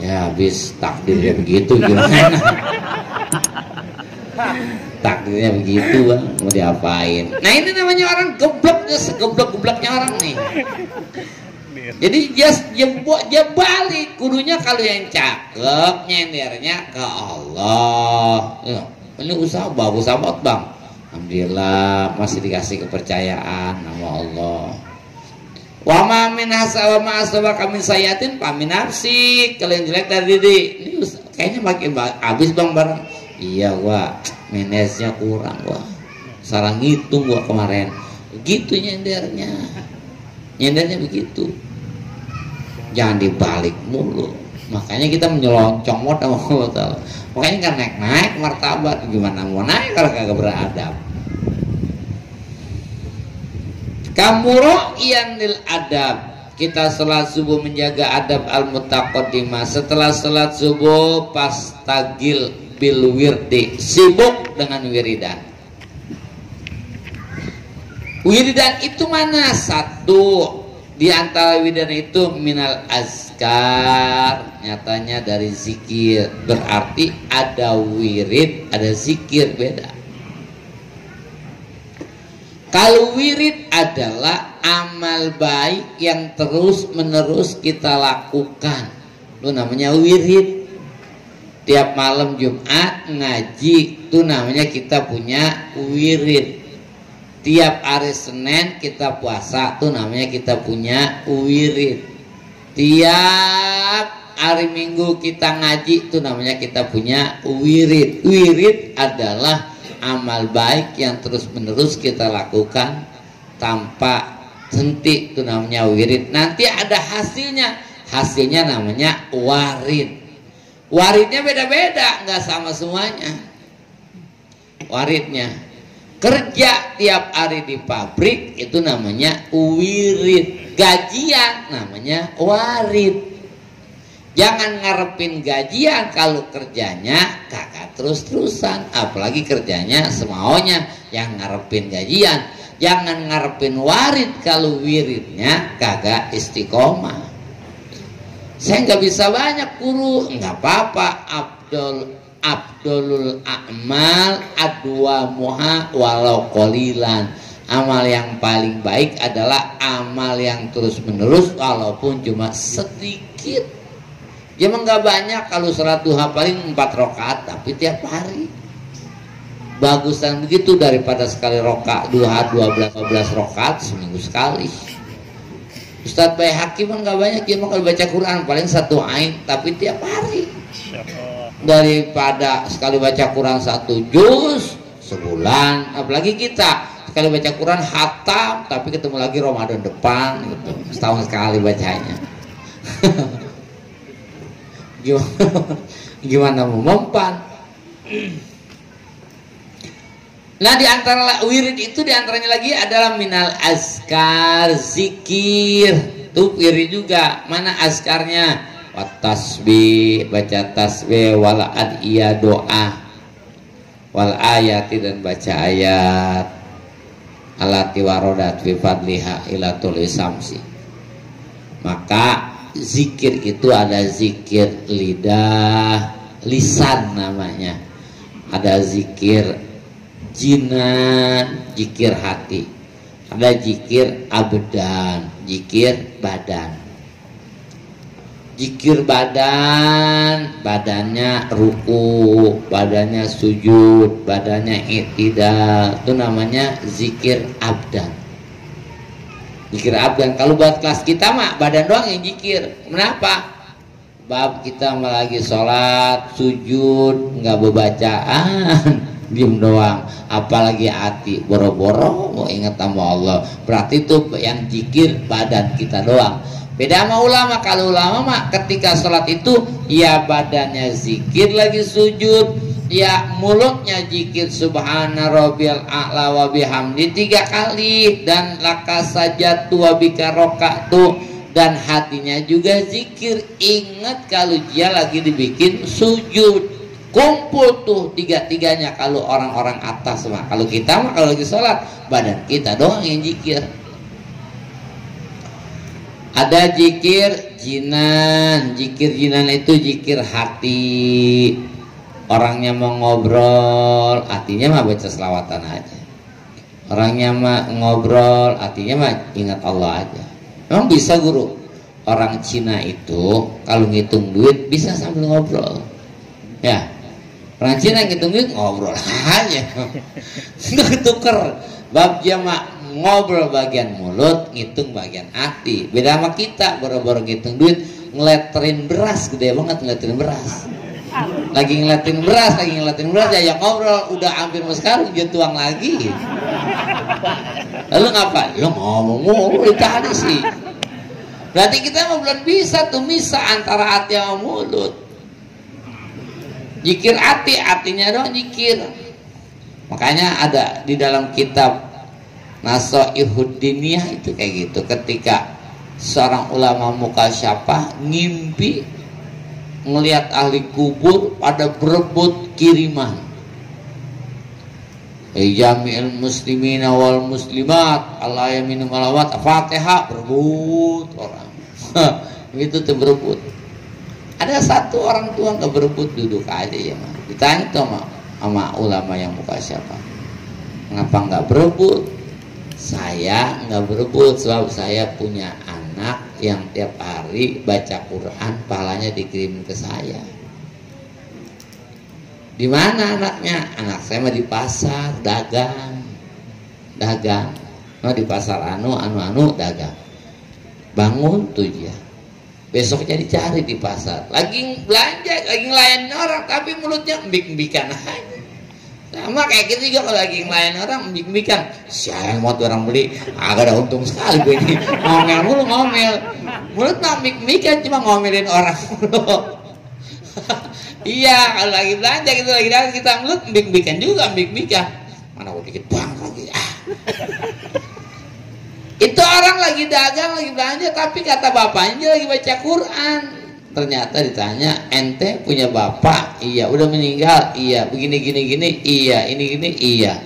Ya habis takdirnya begitu gimana? Takdirnya begitu bang, mau diapain? Nah ini namanya orang gebloknya, segeblok-gebloknya orang nih. Jadi dia balik, kudunya kalau yang cakep nyendernya ke Allah. Ya, ini usaha bagus amat bang. Alhamdulillah masih dikasih kepercayaan nama Allah. Wa ma min hasa wa ma asbaka min sayatin fa min nafsi. Kalau yang jelek dari diri. Ini kayaknya makin habis bang barang. Iya gua manasnya kurang gua. Salah ngitung gua kemarin. Begitu nyendernya. Nyendernya begitu. Jangan dibalik mulu. Makanya kita menyeloncongan sama Allah. Makanya kan naik-naik martabat. Gimana mau naik kalau kagak beradab? Kamuro'iyan lil adab. Kita salat subuh menjaga adab al-mutaqaddimah. Setelah salat subuh pas tagil bil wirdi, sibuk dengan wiridan. Wiridan itu mana? Satu di antara wiridan itu minal azkar, nyatanya dari zikir. Berarti ada wirid, ada zikir, beda. Kalau wirid adalah amal baik yang terus menerus kita lakukan, itu namanya wirid. Tiap malam Jumat ngaji, itu namanya kita punya wirid. Tiap hari Senin kita puasa, itu namanya kita punya wirid. Tiap hari Minggu kita ngaji, itu namanya kita punya wirid. Wirid adalah amal baik yang terus menerus kita lakukan tanpa henti, itu namanya wirid. Nanti ada hasilnya, hasilnya namanya warid. Waridnya beda-beda, nggak sama semuanya. Waridnya kerja tiap hari di pabrik, itu namanya wirid. Gajian namanya warid. Jangan ngarepin gajian kalau kerjanya kagak terus-terusan, apalagi kerjanya semaunya. Yang ngarepin gajian, jangan ngarepin warid kalau wiridnya kagak istiqomah. Saya nggak bisa banyak guru, nggak apa-apa. Abdulul a'mal adwa muha walau qolilan. Amal yang paling baik adalah amal yang terus menerus walaupun cuma sedikit. Ya emang nggak banyak, kalau salat duha paling 4 rakaat tapi tiap hari. Bagusan begitu daripada sekali rakaat duha 12 rakaat seminggu sekali. Ustadz Baihaqi mah nggak banyak, dia mah kalau baca Quran paling 1 ain tapi tiap hari. Daripada sekali baca Quran 1 juz sebulan, apalagi kita sekali baca Quran hatam, tapi ketemu lagi Ramadan depan gitu, setahun sekali bacanya. Gimana mau mempan? Nah, di antara wirid itu diantaranya lagi adalah minal azkar, zikir. Tuh wirid juga. Mana azkarnya? Wat tasbih, baca tasbih, wal adiyah, doa, wal ayati, dan baca ayat, alati warodat fi fadliha ila tuli samsi. Maka zikir itu ada zikir lidah, lisan namanya. Ada zikir jinan, zikir hati. Ada zikir abdan, zikir badan. Zikir badan, badannya ruku, badannya sujud, badannya i'tidal, itu namanya zikir abdan. Zikir abdan. Kalau buat kelas kita mah badan doang yang zikir. Kenapa? Bab kita mah lagi sholat, sujud, nggak bebacaan, diem doang. Apalagi hati boro-boro mau ingat sama Allah. Berarti itu yang zikir badan kita doang. Beda sama ulama. Kalau ulama mah ketika sholat itu ya badannya zikir lagi sujud, ya mulutnya zikir subhana rabbiyal a'la wa bihamdi 3 kali, dan laka sajatu wa bika roka'tu, dan hatinya juga zikir. Ingat kalau dia lagi dibikin sujud, kumpul tuh 3-3-nya. Kalau orang-orang atas mah, kalau kita mah kalau lagi sholat badan kita doang yang zikir. Ada zikir jinan. Zikir jinan itu zikir hati. Orangnya mau ngobrol, hatinya mah baca selawatan aja. Orangnya mah ngobrol, hatinya mah ingat Allah aja. Memang bisa guru. Orang Cina itu kalau ngitung duit bisa sambil ngobrol. Ya. Orang Cina ngitung duit ngobrol aja. Nggak tuker. Bab dia mah ngobrol bagian mulut, ngitung bagian hati. Beda sama kita, baru-baru ngitung duit, ngeleterin beras, gede banget ngeleterin beras. Lagi ngeliatin beras ya ngobrol, udah hampir mau sekarang dia tuang lagi. Lalu ngapa? Lo ngomong tadi sih. Berarti kita mau belum bisa tuh misah antara hati sama mulut. Zikir hati, hatinya doang zikir. Makanya ada di dalam kitab Nasoihud Diniyah itu kayak gitu. Ketika seorang ulama mukasyafah ngimpi ngelihat ahli kubur pada berebut kiriman, jami'il muslimina wal muslimat Allah yaminum alawat Fatihah, berebut orang. Itu tuh berebut. Ada satu orang tua nggak berebut, duduk aja ya mah. Ditanya tuh sama ulama yang mukasyafah, kenapa nggak berebut? Saya nggak berebut sebab saya punya anak yang tiap hari baca Quran, pahalanya dikirim ke saya. Di mana anaknya? Anak saya mah di pasar dagang. Nah, di pasar anu dagang. Bangun tuh dia. Besoknya dicari di pasar. Lagi belanja, lagi ngelayanin orang, tapi mulutnya mbik-mbikan aja. Sama kayak gitu juga kalau lagi ngelayan orang mbik-mbikan. Siapa yang mau tuh orang beli? Agak ada untung sekali gue ini. Ngomel. Mulut mah mbik-mbikan, cuma ngomelin orang mulu. Iya, kalau lagi belanja gitu, lagi dagang kita mulut mbik-mbikan juga, mbik-mbikan. Mana gue dikit bang lagi. Itu orang lagi dagang, lagi belanja, tapi kata bapaknya dia lagi baca Quran. Ternyata ditanya, ente punya bapak? Iya. Udah meninggal? Iya. Begini gini iya. Ini gini iya.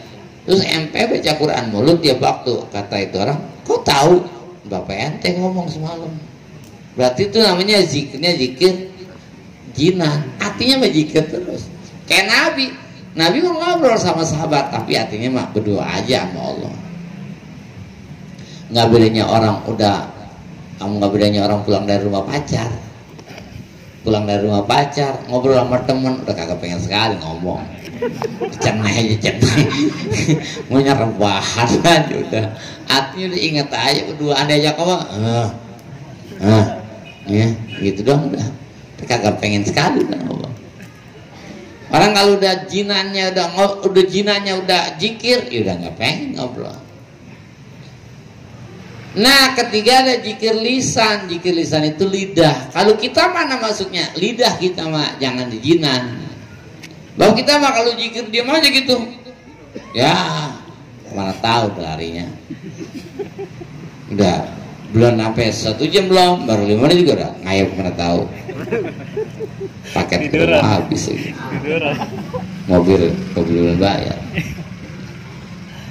Terus ente baca Quran mulut tiap waktu. Kata itu orang, kok tahu? Bapak ente ngomong semalam. Berarti itu namanya zikirnya zikir jinan. Artinya mah zikir terus. Kayak Nabi mau ngobrol sama sahabat, tapi artinya mah berdoa aja sama Allah. Nggak bedanya orang pulang dari rumah pacar. Ngobrol sama temen, udah kagak pengen sekali ngomong. Cenai maunya rebahan aja udah. Artinya udah inget aja berdua, anda aja kok ya gitu dong udah. Kagak pengen sekali udah ngomong. Orang kalau udah jinannya udah jikir, ya udah nggak pengen ngobrol. Nah, ketiga ada jikir lisan. Jikir lisan itu lidah. Kalau kita mana masuknya? Lidah kita mah jangan di jinan. Bahwa kita mah kalau jikir diam aja gitu. Ya, mana tahu harinya. Udah belum sampai 1 jam belum, baru 5 menit juga udah ngayap, mana tahu. Paket udah habis lagi. Mobil belum bayar.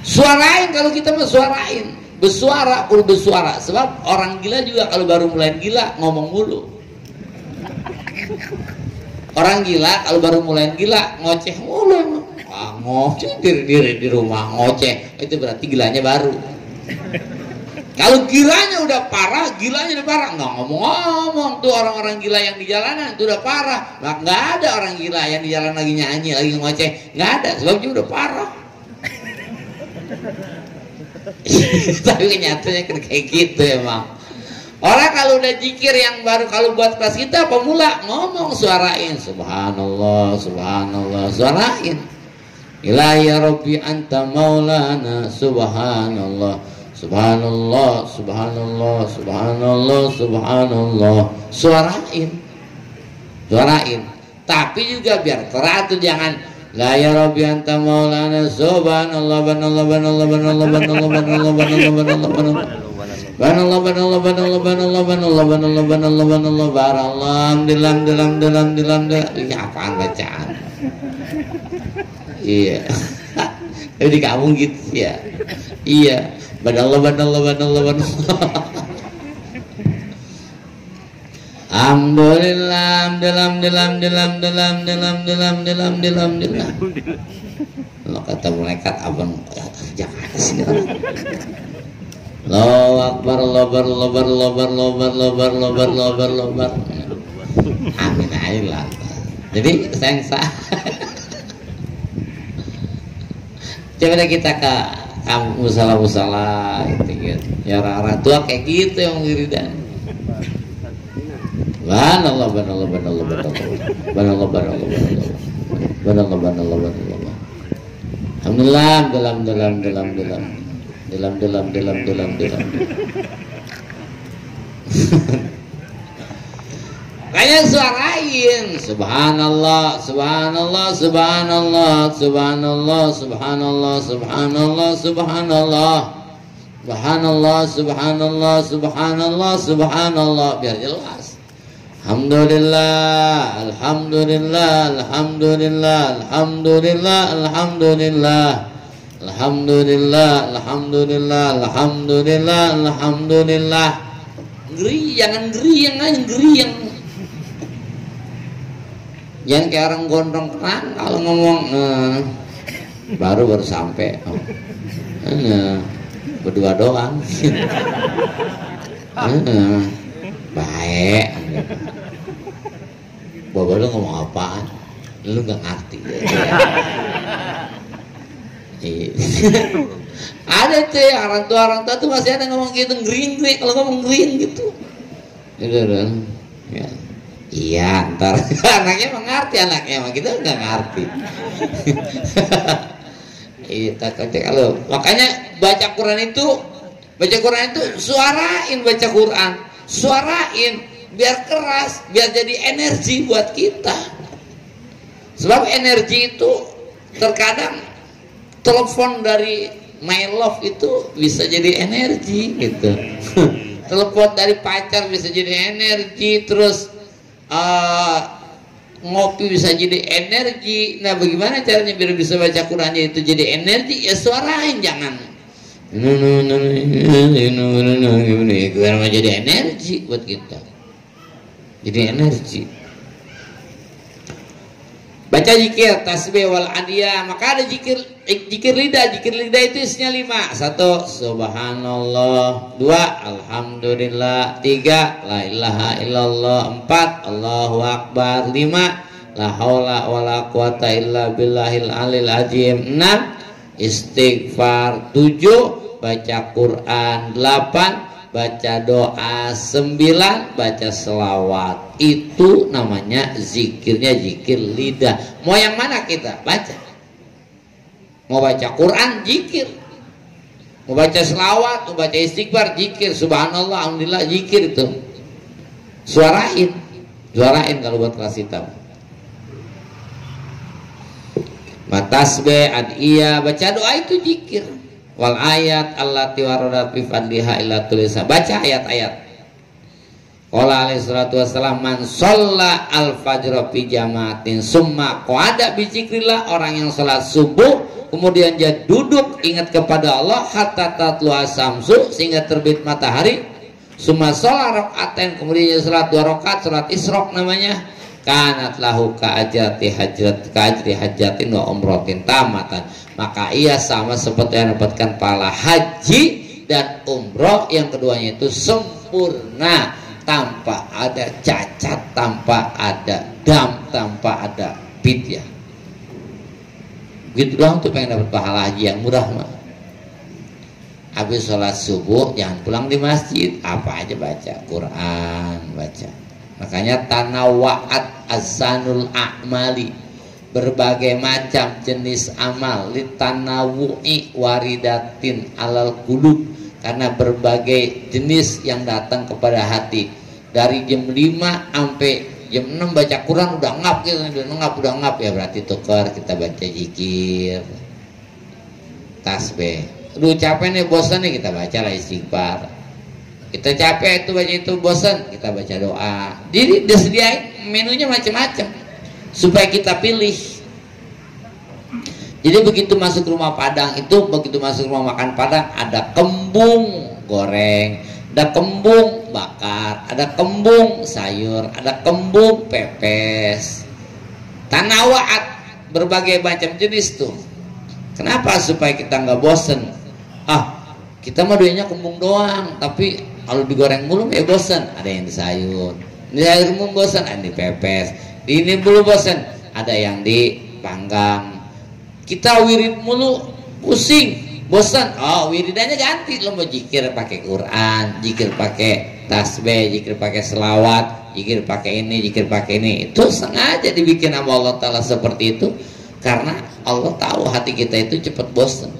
Suarain kalau kita mah suarain. Bersuara, perlu bersuara. Sebab orang gila juga kalau baru mulai gila ngomong mulu. Orang gila kalau baru mulai gila ngoceh mulu. Ngoceh di rumah ngoceh, itu berarti gilanya baru. Kalau gilanya udah parah, nggak ngomong-ngomong tuh orang-orang gila yang di jalanan itu udah parah. Nggak ada orang gila yang di jalan lagi nyanyi, lagi ngoceh, nggak ada. Sebab dia udah parah. Tapi kenyataannya kayak gitu emang. Orang kalau udah jikir yang baru, kalau buat kelas kita pemula ngomong suarain subhanallah, subhanallah, suarain. Ilahi ya Rabbi anta maulana subhanallah, subhanallah, subhanallah, subhanallah, subhanallah. Suarain. Tapi juga biar teratur, jangan la ya Rabbi anta maulana subhanallah, banallah, banallah, banallah, banallah, banallah, banallah, banallah, banallah. Banallah, banallah, banallah, banallah, banallah, banallah, banallah, banallah, barallah, dalam. Ini apaan bacaan? Iya. Tapi di kampung gitu ya. Iya. Banallah, banallah, banallah, banallah. Alhamdulillah, dalam. Kalau kata malaikat abang jangan sini orang. Allahu Akbar, lobar. Amin aja. Jadi sayang sah. Coba deh kita ke musala gitu. Ya orang tua kayak gitu yang wiridan. Banallah. Alhamdulillah, dalam. Kayak suarain subhanallah, subhanallah, subhanallah, subhanallah, subhanallah, subhanallah, subhanallah, subhanallah, subhanallah, subhanallah, subhanallah, biar jelas. Alhamdulillah, alhamdulillah, alhamdulillah, alhamdulillah, alhamdulillah, alhamdulillah, alhamdulillah, alhamdulillah, alhamdulillah. Geri, jangan geriang aja, geriang. Jangan kayak orang gondrong kerang kalau ngomong baru sampai. Berdua doang. Baik. Bapak lu ngomong apaan? Lu nggak ngerti. Ada tuh orang tua tuh masih ada ngomong gitu, green kalau ngomong green gitu. Ya. Iya, ntar anaknya mengerti, emang kita nggak ngerti. Kalau makanya baca Quran itu suarain baca Quran, suarain biar keras, biar jadi energi buat kita. Sebab energi itu terkadang telepon dari my love itu bisa jadi energi gitu. Telepon dari pacar bisa jadi energi, terus ngopi bisa jadi energi. Nah, bagaimana caranya biar bisa baca Qurannya itu jadi energi? Ya suarain, jangan biar jadi energi buat kita. Jadi energi. Baca zikir tasbih wal adiyah, maka ada zikir lidah. Zikir lidah itu isinya 5. 1 subhanallah, 2 alhamdulillah, 3 la ilaha illallah, 4 Allahu akbar, 5 la haula wala quwata illa billahil alil azim, 6 istighfar, 7 baca Quran, 8 baca doa 9, baca selawat. Itu namanya zikirnya zikir lidah. Mau yang mana kita baca? Mau baca Quran, zikir. Mau baca selawat, mau baca istighfar, zikir. Subhanallah, alhamdulillah, zikir itu. Suarain kalau buat kelas hitam. Matasbe adiyah, baca doa itu zikir. Wal ayat allati waradat fi fadliha illa tulisa, baca ayat-ayat. Qala alaihi salatu wassalam, man shalla al fajr fi jamaatin summa qada bi zikrillah, orang yang salat subuh kemudian dia duduk ingat kepada Allah hatta tatlu asamsu, sehingga terbit matahari. Summa shalla rakaatain, kemudian dia salat 2 rakaat, salat isyraq namanya. Kanat lahu ka'ajri hajatin wa umratin tamatan, maka ia sama seperti yang mendapatkan pahala haji dan umroh yang keduanya itu sempurna, tanpa ada cacat, tanpa ada dam, tanpa ada fidyah. Begitu doang tuh pengen dapat pahala haji yang murah mah. Habis sholat subuh jangan pulang di masjid, apa aja baca Quran, baca. Makanya tanawa'at azanul a'mali, berbagai macam jenis amal, litanawu'i waridatin alal qulub, karena berbagai jenis yang datang kepada hati. Dari jam 5 sampai jam 6 baca Quran udah ngap gitu, udah ngap ya, berarti tukar kita baca zikir, tasbih. Aduh capek nih, bosan nih, kita baca lah istighfar. Kita capek itu baca itu, bosan, kita baca doa. Jadi disediain menunya macam-macam supaya kita pilih. Jadi begitu masuk rumah Padang itu, begitu masuk rumah makan Padang, ada kembung goreng, ada kembung bakar, ada kembung sayur, ada kembung pepes. Tanawaat, berbagai macam jenis tuh. Kenapa? Supaya kita nggak bosen. Kita mah doanya kembung doang, tapi kalau digoreng mulu ya bosan. Ada yang di sayur mulu bosan, ada yang dipepes, di ini mulu bosan, ada yang dipanggang. Kita wirid mulu pusing, bosan. Wiridannya ganti, lo mau zikir pakai Quran, zikir pakai tasbih, zikir pakai selawat, zikir pakai ini, zikir pakai ini. Itu sengaja dibikin sama Allah Ta'ala seperti itu, karena Allah tahu hati kita itu cepat bosan.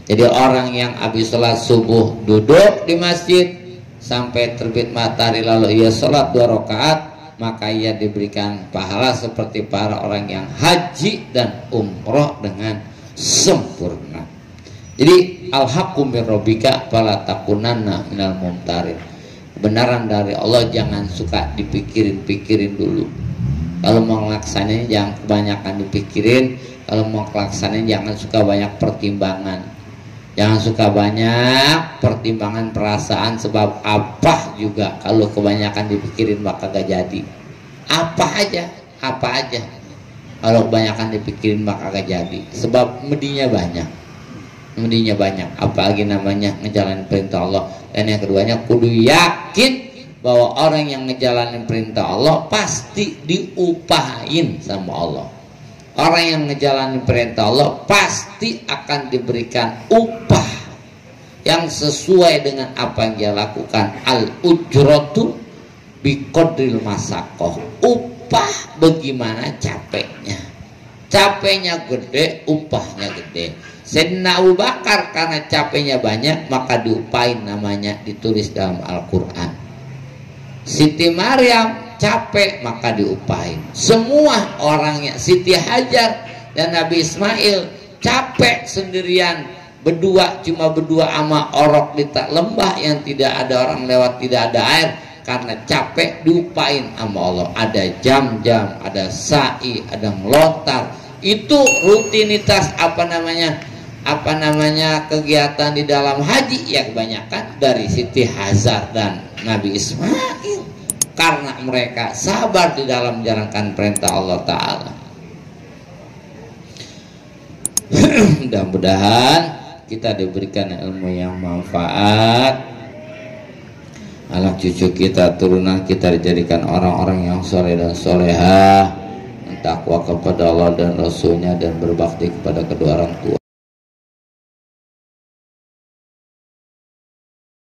Jadi orang yang habis sholat subuh duduk di masjid sampai terbit matahari lalu ia sholat 2 rakaat, maka ia diberikan pahala seperti para orang yang haji dan umroh dengan sempurna. Jadi al-haqqu min rabbika fala takunanna minal mumtarin. Kebenaran dari Allah jangan suka dipikirin dulu. Kalau mau ngelaksanain jangan kebanyakan dipikirin. Kalau mau ngelaksanain jangan suka banyak pertimbangan. Jangan suka banyak pertimbangan perasaan, sebab apa juga kalau kebanyakan dipikirin maka gak jadi. Apa aja kalau kebanyakan dipikirin maka gak jadi, sebab medinya banyak, apalagi namanya ngejalanin perintah Allah. Dan yang keduanya kudu yakin bahwa orang yang ngejalanin perintah Allah pasti diupahin sama Allah. Orang yang ngejalanin perintah Allah pasti akan diberikan upah yang sesuai dengan apa yang dia lakukan. Al-ujratu biqadril masaqah. Upah bagaimana capeknya. Capeknya gede, upahnya gede. Sayyidina Abu Bakar karena capeknya banyak maka diupahin, namanya ditulis dalam Al-Quran. Siti Maryam capek maka diupahin. Semua orangnya, Siti Hajar dan Nabi Ismail capek sendirian, cuma berdua sama orok di lembah yang tidak ada orang lewat, tidak ada air, karena capek diupahin sama Allah. Ada jam-jam, ada sa'i, ada ngelontar. Itu rutinitas kegiatan di dalam haji ya, kebanyakan dari Siti Hajar dan Nabi Ismail, karena mereka sabar di dalam menjalankan perintah Allah Ta'ala. Mudah-mudahan kita diberikan ilmu yang manfaat, anak cucu kita, turunan kita dijadikan orang-orang yang soleh dan solehah, takwa kepada Allah dan Rasulnya, dan berbakti kepada kedua orang tua.